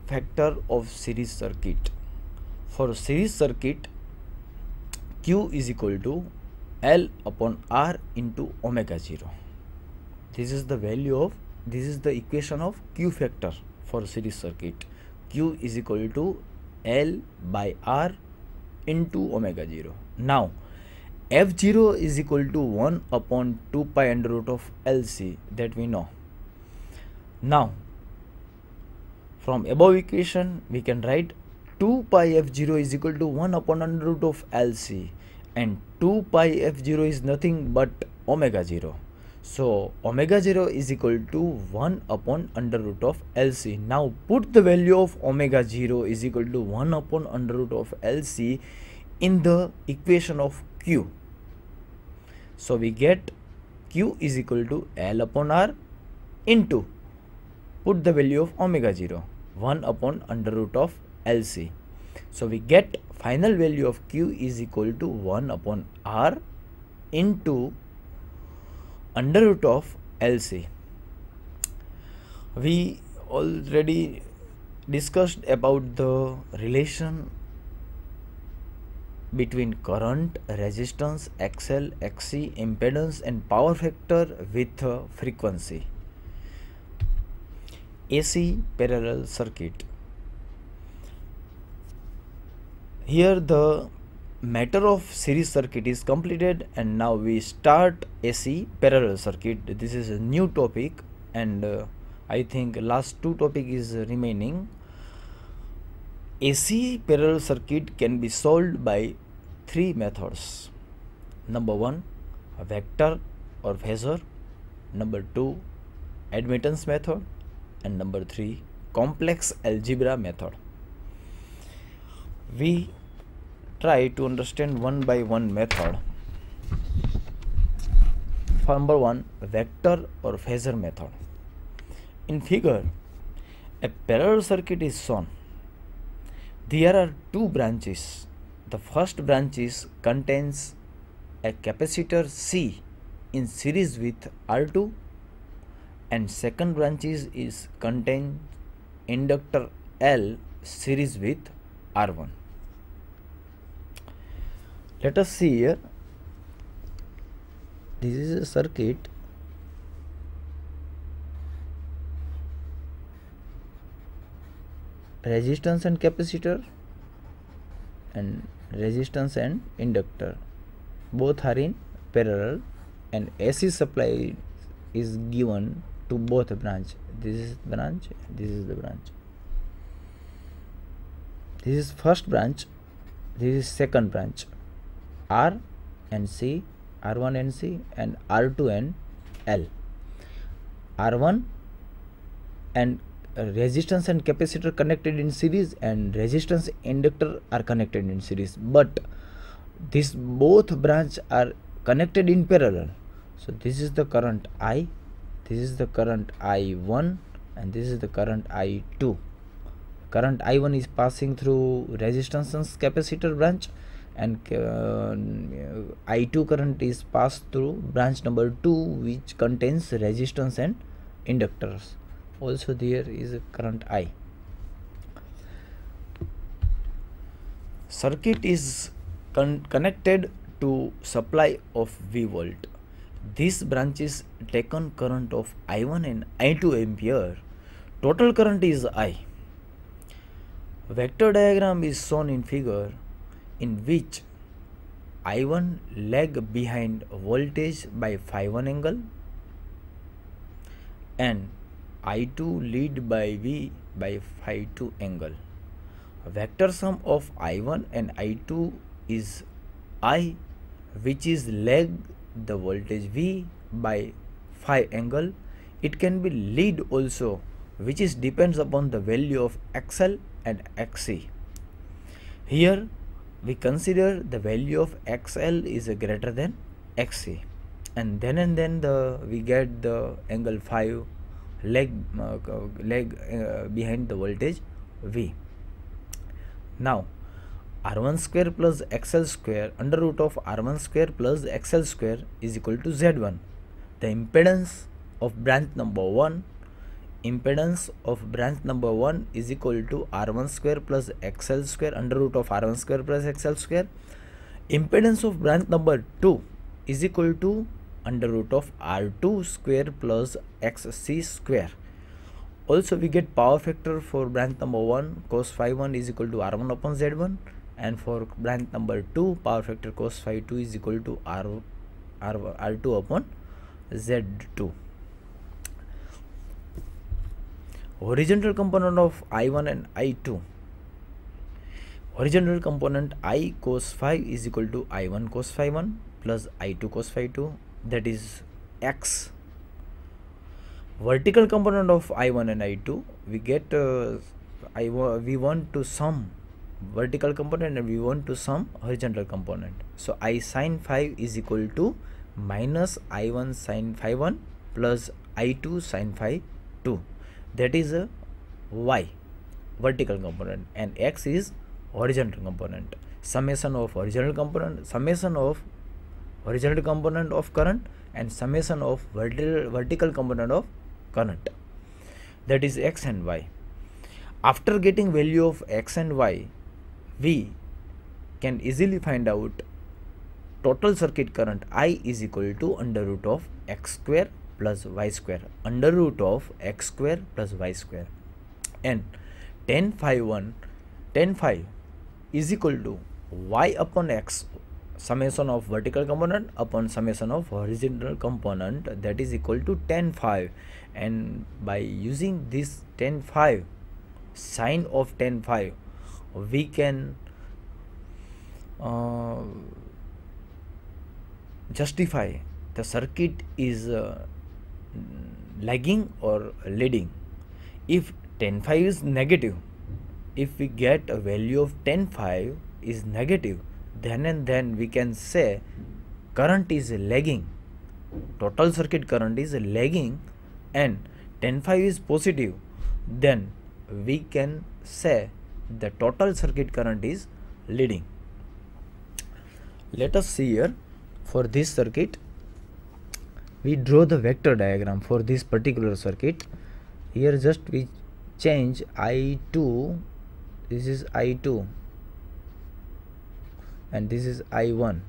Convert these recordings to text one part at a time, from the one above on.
factor of series circuit. For series circuit, Q is equal to L upon R into omega 0. This is the equation of Q factor for series circuit. Q is equal to L by R into omega 0. Now F0 is equal to 1 upon 2 pi under root of LC, that we know. Now from above equation we can write 2 pi F0 is equal to 1 upon under root of LC, and 2 pi F0 is nothing but omega 0. So omega 0 is equal to 1 upon under root of LC. Now put the value of omega 0 is equal to 1 upon under root of LC in the equation of Q. So we get Q is equal to L upon R into, put the value of omega 0, 1 upon under root of LC. So we get final value of Q is equal to 1 upon R into under root of LC. We already discussed about the relation between current, resistance, XL, XC, impedance and power factor with frequency. AC parallel circuit. Here the matter of series circuit is completed, and now we start AC parallel circuit. This is a new topic, and I think last two topic is remaining. AC parallel circuit can be solved by three methods. Number 1, a vector or phasor. Number 2, admittance method. And number 3, complex algebra method. We try to understand one by one method. Number 1, vector or phasor method. In figure, a parallel circuit is shown. There are two branches. The first branch contains a capacitor C in series with R2, and second branch is contains inductor L series with R1. Let us see here. This is a circuit. Resistance and capacitor, and resistance and inductor both are in parallel, and AC supply is given to both branch. This is branch, this is the branch. This is first branch, this is second branch. R and C, R1 and C, and R2 and L. R1 and resistance and capacitor connected in series, and resistance inductor are connected in series, but this both branch are connected in parallel. So this is the current I, this is the current I1, and this is the current I2. Current I1 is passing through resistance and capacitor branch, and I2 current is passed through branch number 2, which contains resistance and inductors. Also there is a current I. Circuit is connected to supply of V volt. This branch is taken current of I1 and I2 ampere. Total current is I. Vector diagram is shown in figure, in which I1 lag behind voltage by phi1 angle, and I2 lead by V by phi2 angle. Vector sum of I1 and I2 is I, which is lag the voltage V by phi angle. It can be lead also, which is depends upon the value of XL and XC. Here we consider the value of XL is greater than XC, and then we get the angle phi lag behind the voltage V. Now R1 square plus XL square under root of R1 square plus XL square is equal to Z1. The impedance of branch number 1 impedance of branch number 1 is equal to R1 square plus XL square under root of R1 square plus XL square. Impedance of branch number 2 is equal to under root of R2 square plus XC square. Also we get power factor for branch number 1 cos phi 1 is equal to R1 upon Z1, and for branch number 2 power factor cos phi 2 is equal to R2 upon Z2. Horizontal component of I1 and I2. Horizontal component I cos phi is equal to I1 cos phi 1 plus I2 cos phi 2, that is X. Vertical component of I1 and I2, we get we want to sum vertical component and we want to sum horizontal component. So I sin phi is equal to minus I1 sin phi 1 plus I2 sin phi 2, that is a Y vertical component, and X is horizontal component. Summation of horizontal component, summation of horizontal component of current and summation of vertical component of current, that is X and Y. After getting value of X and Y, we can easily find out total circuit current I is equal to under root of X square plus Y square, under root of X square plus Y square, and tan phi is equal to Y upon X, summation of vertical component upon summation of horizontal component, that is equal to tan phi. And by using this tan phi, sine of tan phi, we can justify the circuit is lagging or leading. If tan phi is negative, if we get a value of tan phi is negative, then and then we can say current is lagging, total circuit current is lagging, and tan phi is positive, then we can say the total circuit current is leading. Let us see here, for this circuit we draw the vector diagram for this particular circuit. Here just we change I2, this is I2 and this is I1,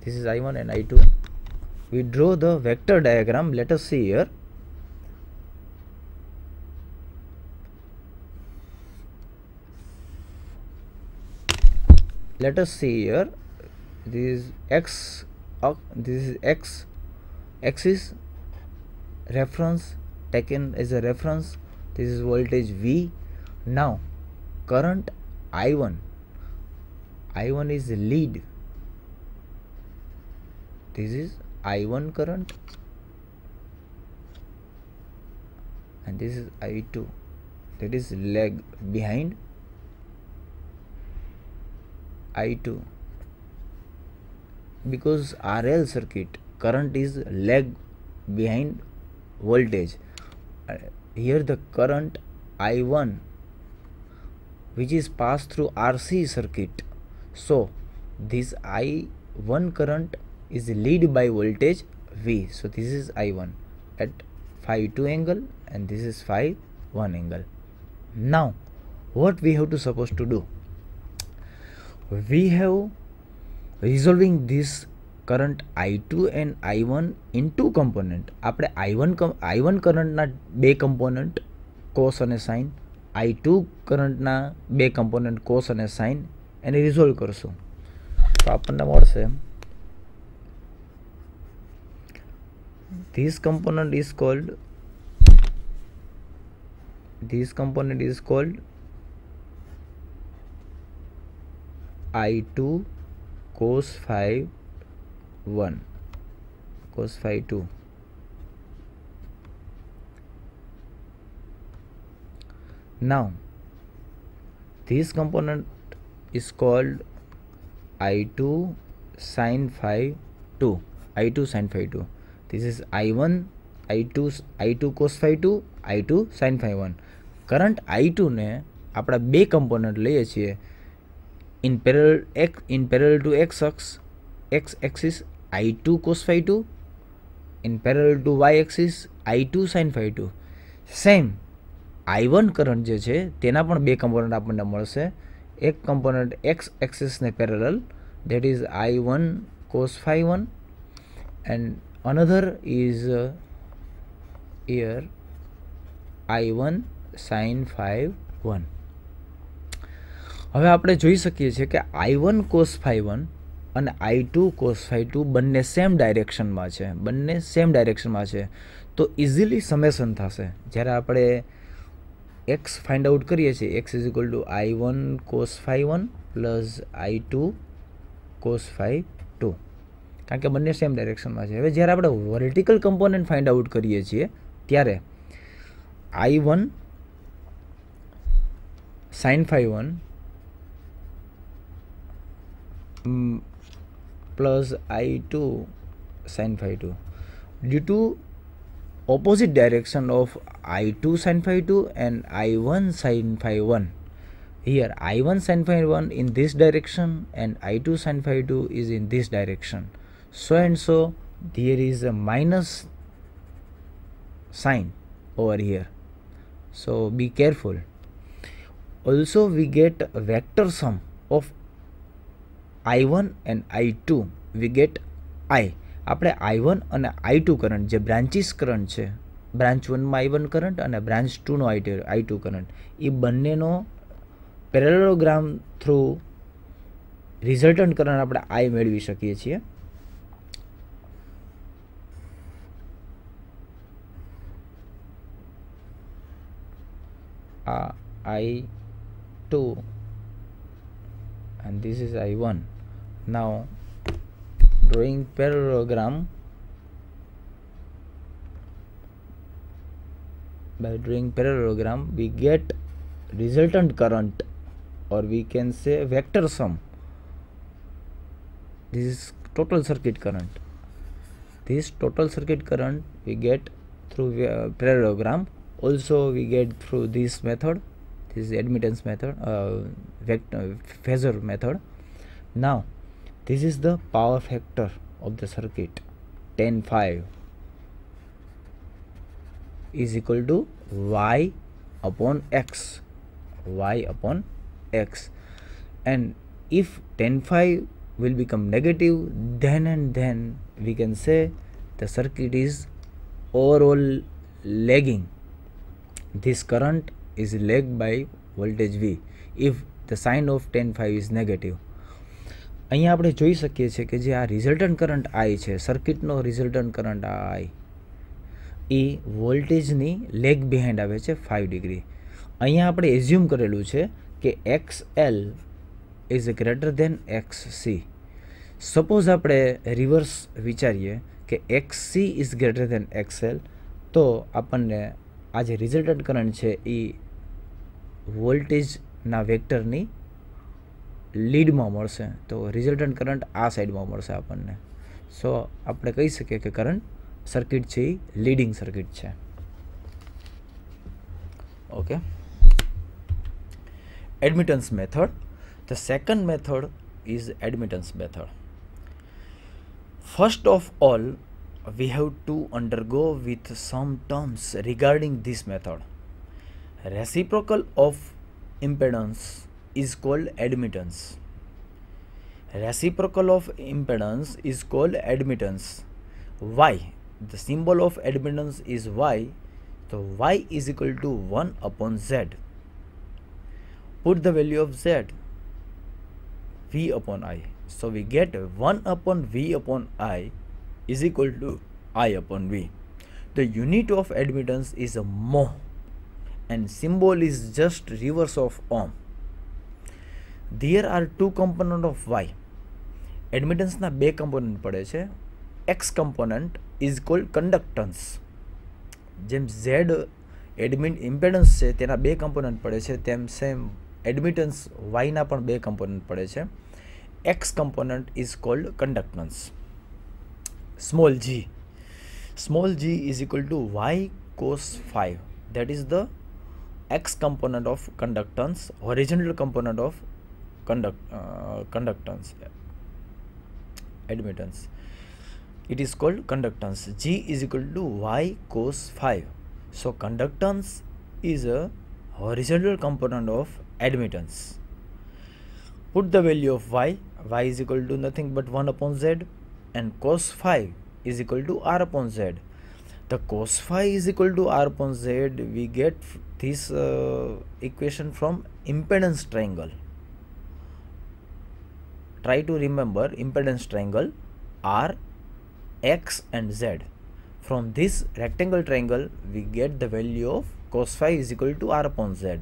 this is I1 and I2. We draw the vector diagram. Let us see here. Let us see here, this is X, this is X, X is reference, taken as a reference, this is voltage V. Now current I1 is lead, this is I1 current and this is I2, that is lag behind I2. Because RL circuit current is lag behind voltage, here the current I1 which is passed through RC circuit, so this I1 current is lead by voltage V. So this is I1 at phi 2 angle and this is phi 1 angle. Now what we have to supposed to do, we have resolving this current I2 and I1 in two component. આપણે I1 કરંટના બે component cos અને sin, I2 કરંટના બે component cos અને sin એને resolve કરશું. તો આપણને મળશે this component is called I2 cos phi 1 cos phi 2. Now this component is called I2 sin phi 2, I2 sin phi 2. This is I1 I2 cos phi 2, I2 sin phi 1. Current I2 ને આપણા બે component લઈએ છીએ in parallel to x axis I2 cos phi 2 in parallel to y axis I2 sin phi 2. Same I1 current જે છે તેના પણ બે કમ્પોનન્ટ આપણને મળશે. એક કમ્પોનન્ટ x એક્સિસને parallel, that is I1 cos phi 1, and another is here I1 sin phi 1. હવે આપણે જોઈ શકીએ છીએ કે I1 cos phi 1 અને I2 cos phi 2 બંને સેમ ડાયરેક્શનમાં છે. તો ઇઝીલી સમેશન થશે. જ્યારે આપણે x ફાઇન્ડ આઉટ કરીએ છીએ, x is equal to I1 cos phi 1 plus I2 cos phi 2, કારણ કે બંને સેમ ડાયરેક્શનમાં છે. હવે જ્યારે આપણે વર્ટિકલ કમ્પોનન્ટ ફાઇન્ડ આઉટ કરીએ છીએ ત્યારે I1 sin phi 1 plus I2 sin phi 2 due to opposite direction of I2 sin phi 2 and I1 sin phi 1. Here I1 sin phi 1 in this direction and I2 sin phi 2 is in this direction. So and so there is a minus sign over here. So be careful. Also we get a vector sum of I1 and I2. We get I. આપણે I1 અને I2 current જે branches current છે, branch 1માં I1 current અને branch 2નો I2 current, એ બંનેનો પેરેલોગ્રામ through resultant current આપણે I મેળવી શકીએ છીએ. I2 and this is I1. Now drawing parallelogram, by drawing parallelogram we get resultant current, or we can say vector sum. This is total circuit current. This total circuit current we get through parallelogram. Also we get through this method. This is admittance method, phasor method. Now this is the power factor of the circuit. 10/5 is equal to y upon x. And if 10/5 will become negative, then we can say the circuit is overall lagging. This current is lagged by voltage V if the sign of 10/5 is negative. અહીંયા આપણે જોઈ શકીએ છીએ કે જે આ resultant current I છે, સર્કિટનો રિઝલ્ટન્ટ કરંટ I, એ વોલ્ટેજની લેગ બિહાઇન્ડ આવે છે 5 ડિગ્રી. અહીંયા આપણે એઝ્યુમ કરેલું છે કે XL is greater than XC. Suppose આપણે રિવર્સ વિચારીએ કે XC is greater than XL, તો આપણને આ જે રિઝલ્ટન્ટ કરંટ છે એ વોલ્ટેજના વેક્ટરની લીડમાં મળશે. તો રિઝલ્ટન્ટ કરંટ આ સાઈડમાં મળશે આપણને. સો આપણે કહી શકીએ કે કરંટ સર્કિટ છે એ લીડિંગ સર્કિટ છે. Okay. Admittance method. The second method is admittance method. First of all, we have to undergo with some terms regarding this method. Reciprocal of impedance is called admittance. Reciprocal of impedance is called admittance. Why? The symbol of admittance is Y. So Y is equal to 1 upon Z. Put the value of Z, V upon I. So we get 1 upon V upon I is equal to I upon V. The unit of admittance is a mho, and symbol is just reverse of ohm. There are two components of Y. Admittance na બે component પડે છે. X component is called conductance. જેમ Z impedance છે તેના બે component પડે છે, તેમ સેમ admittance Y ના પણ બે component પડે છે. X component is called conductance. Small g is equal to Y cos phi. That is the X component of conductance, horizontal component of conductance, admittance. it is called conductance. G is equal to Y cos phi. So conductance is a horizontal component of admittance. Put the value of y is equal to nothing but 1 upon z, and cos phi is equal to r upon z. The cos phi is equal to r upon z, we get this equation from impedance triangle. Try to remember impedance triangle R, X and Z. From this rectangle triangle we get the value of cos phi is equal to r upon z.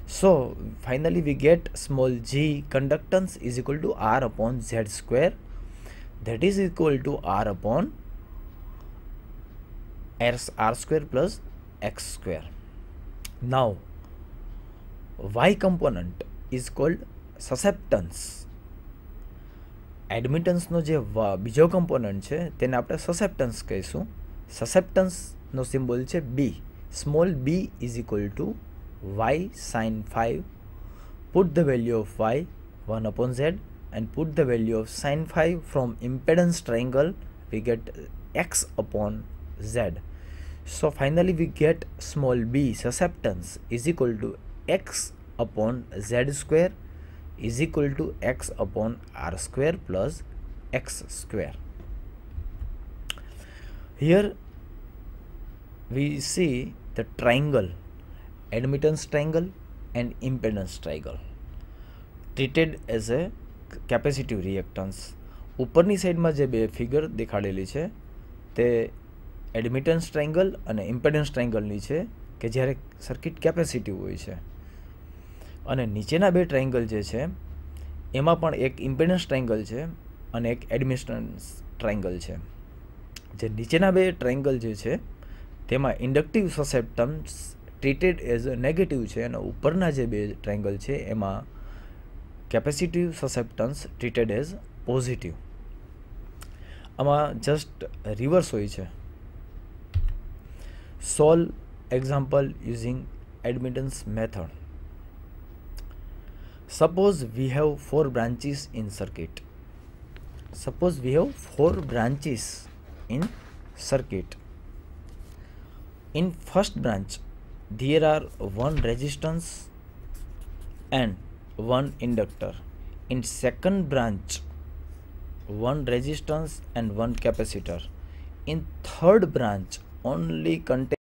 So finally we get small g conductance is equal to r upon z square, that is equal to r upon r square plus x square. Now y component is called susceptance. Admittance નો જે બીજો component છે તેને આપણે susceptance કહીશું. Susceptance નો symbol છે b. Small b is equal to y sin phi. Put the value of y 1 upon z and put the value of sin phi. From impedance triangle we get x upon z. So finally we get small b susceptance is equal to x upon z square is equal to x upon r square plus x square. Here we see the triangle, admittance triangle and impedance triangle treated as a capacitive reactance. ઉપરની સાઈડમાં જે બે figure દેખાડેલી છે તે admittance triangle અને impedance ટ્રાયંગલની છે કે જ્યારે સર્કિટ કેપેસિટિવ હોય છે, અને નીચેના બે ટ્રાયંગલ જે છે એમાં પણ એક ઇમ્પેડન્સ ટ્રાયંગલ છે અને એક એડમિટન્સ ટ્રાયંગલ છે. જે નીચેના બે ટ્રાયંગલ જે છે તેમાં inductive susceptance treated as a negative છે, અને ઉપરના જે બે ટ્રાયંગલ છે એમાં capacitive susceptance treated as positive. આમાં જસ્ટ રિવર્સ હોય છે. Solve example using admittance method. Suppose we have 4 branches in circuit. Suppose we have 4 branches in circuit. In first branch there are 1 resistance and 1 inductor. In second branch 1 resistance and 1 capacitor. In third branch only contain